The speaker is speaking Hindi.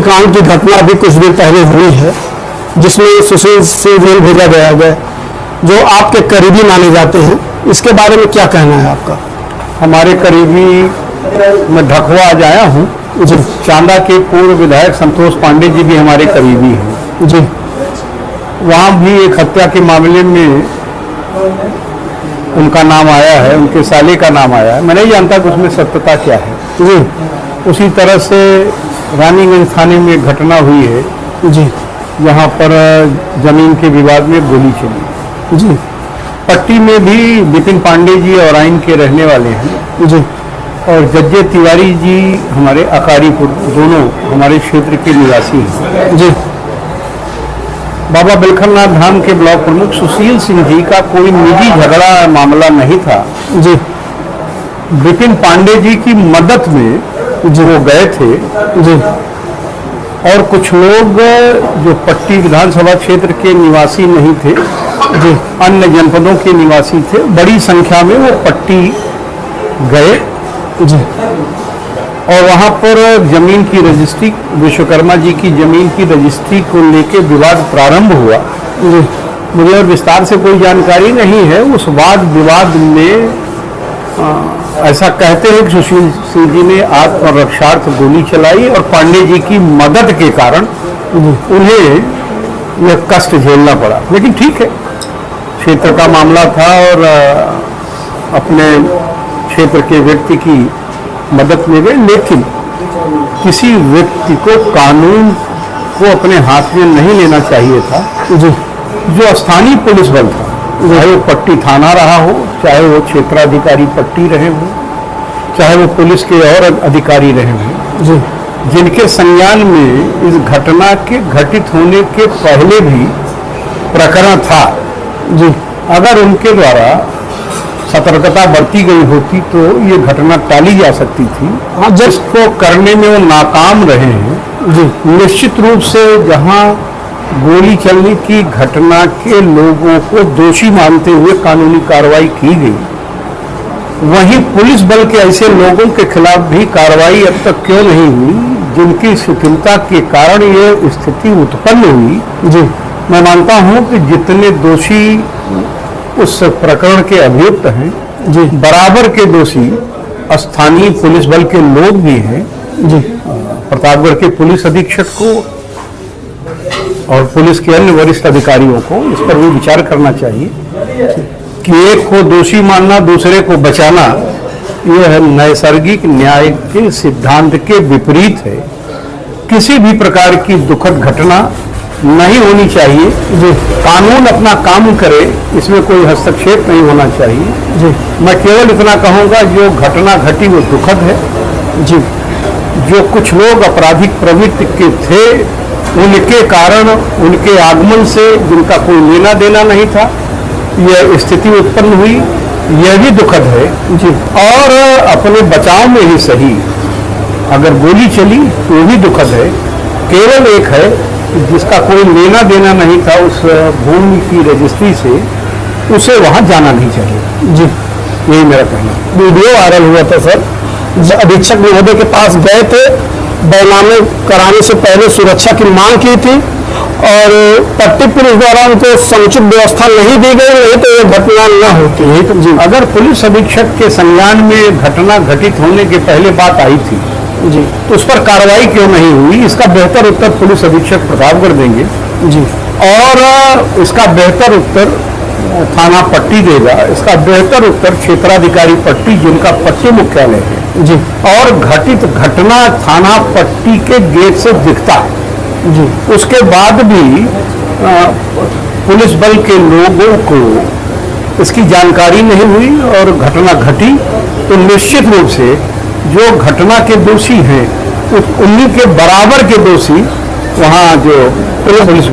कांड की घटना अभी कुछ दिन पहले हुई है, जिसमें सुशील सिंह जेल भेजा गया है, जो आपके करीबी माने जाते हैं। इसके बारे में क्या कहना है आपका? हमारे करीबी, मैं ढकवा आज आया हूँ जी। चांदा के पूर्व विधायक संतोष पांडे जी भी हमारे करीबी हैं जी। वहाँ भी एक हत्या के मामले में उनका नाम आया है, उनके साले का नाम आया है। मैं नहीं जानता कि उसमें सत्यता क्या है जी। उसी तरह से रानीगंज थाने में एक घटना हुई है जी। जहाँ पर जमीन के विवाद में गोली चली जी। पट्टी में भी विपिन पांडे जी और आइन के रहने वाले हैं जी। और जज्जे तिवारी जी हमारे अकारीपुर, दोनों हमारे क्षेत्र के निवासी हैं जी। बाबा बिलखनाथ धाम के ब्लॉक प्रमुख सुशील सिंह जी का कोई निजी झगड़ा मामला नहीं था जी। विपिन पांडे जी की मदद में वो गए थे जी। और कुछ लोग जो पट्टी विधानसभा क्षेत्र के निवासी नहीं थे जी, अन्य जनपदों के निवासी थे, बड़ी संख्या में वो पट्टी गए जी। और वहाँ पर जमीन की रजिस्ट्री, विश्वकर्मा जी की जमीन की रजिस्ट्री को लेकर विवाद प्रारंभ हुआ जी। मुझे और विस्तार से कोई जानकारी नहीं है। उस वाद विवाद में ऐसा कहते हैं कि सुशील सिंह जी ने आत्मरक्षार्थ गोली चलाई और पांडे जी की मदद के कारण उन्हें यह कष्ट झेलना पड़ा। लेकिन ठीक है, क्षेत्र का मामला था और अपने क्षेत्र के व्यक्ति की मदद ले गए, लेकिन किसी व्यक्ति को कानून को अपने हाथ में नहीं लेना चाहिए था। जो स्थानीय पुलिस बल था, चाहे वो पट्टी थाना रहा हो, चाहे वो क्षेत्राधिकारी पट्टी रहे हो, चाहे वो पुलिस के और अधिकारी रहे हों, जिनके संज्ञान में इस घटना के घटित होने के पहले भी प्रकरण था, अगर उनके द्वारा सतर्कता बरती गई होती तो ये घटना टाली जा सकती थी। जिसको करने में वो नाकाम रहे हैं। निश्चित रूप से जहां गोली चलने की घटना के लोगों को दोषी मानते हुए कानूनी कार्रवाई की गई, वहीं पुलिस बल के ऐसे लोगों के खिलाफ भी कार्रवाई अब तक क्यों नहीं हुई, जिनकी शिथिलता के कारण ये स्थिति उत्पन्न हुई। मैं मानता हूं कि जितने दोषी उस प्रकरण के अभियुक्त हैं, बराबर के दोषी स्थानीय पुलिस बल के लोग भी हैं। प्रतापगढ़ के पुलिस अधीक्षक को और पुलिस के अन्य वरिष्ठ अधिकारियों को इस पर भी विचार करना चाहिए कि एक को दोषी मानना, दूसरे को बचाना, यह नैसर्गिक न्याय के सिद्धांत के विपरीत है। किसी भी प्रकार की दुखद घटना नहीं होनी चाहिए। कानून अपना काम करे, इसमें कोई हस्तक्षेप नहीं होना चाहिए। मैं केवल इतना कहूँगा, जो घटना घटी वो दुखद है। जो कुछ लोग आपराधिक प्रवृत्ति के थे, उनके कारण, उनके आगमन से जिनका कोई लेना देना नहीं था, यह स्थिति उत्पन्न हुई, यह भी दुखद है। और अपने बचाव में ही सही अगर गोली चली तो भी दुखद है। केवल एक है जिसका कोई लेना देना नहीं था उस भूमि की रजिस्ट्री से, उसे वहां जाना नहीं चाहिए। यही मेरा कहना। वीडियो वायरल हुआ था सर, अधीक्षक महोदय के पास गए थे, बैनामे कराने से पहले सुरक्षा की मांग की थी और पट्टी पुलिस द्वारा उनको समुचित व्यवस्था नहीं दी गई, नहीं तो ये घटना न होती। अगर पुलिस अधीक्षक के संज्ञान में घटना घटित होने के पहले बात आई थी तो उस पर कार्रवाई क्यों नहीं हुई, इसका बेहतर उत्तर पुलिस अधीक्षक प्रतापगढ़ देंगे। और इसका बेहतर उत्तर थाना पट्टी देगा, इसका बेहतर उत्तर क्षेत्राधिकारी पट्टी, जिनका पट्टी मुख्यालय है। और घटित घटना थाना पट्टी के गेट से दिखता है। उसके बाद भी पुलिस बल के लोगों को इसकी जानकारी नहीं हुई और घटना घटी, तो निश्चित रूप से जो घटना के दोषी हैं, उन्हीं के बराबर के दोषी वहाँ जो पुलिस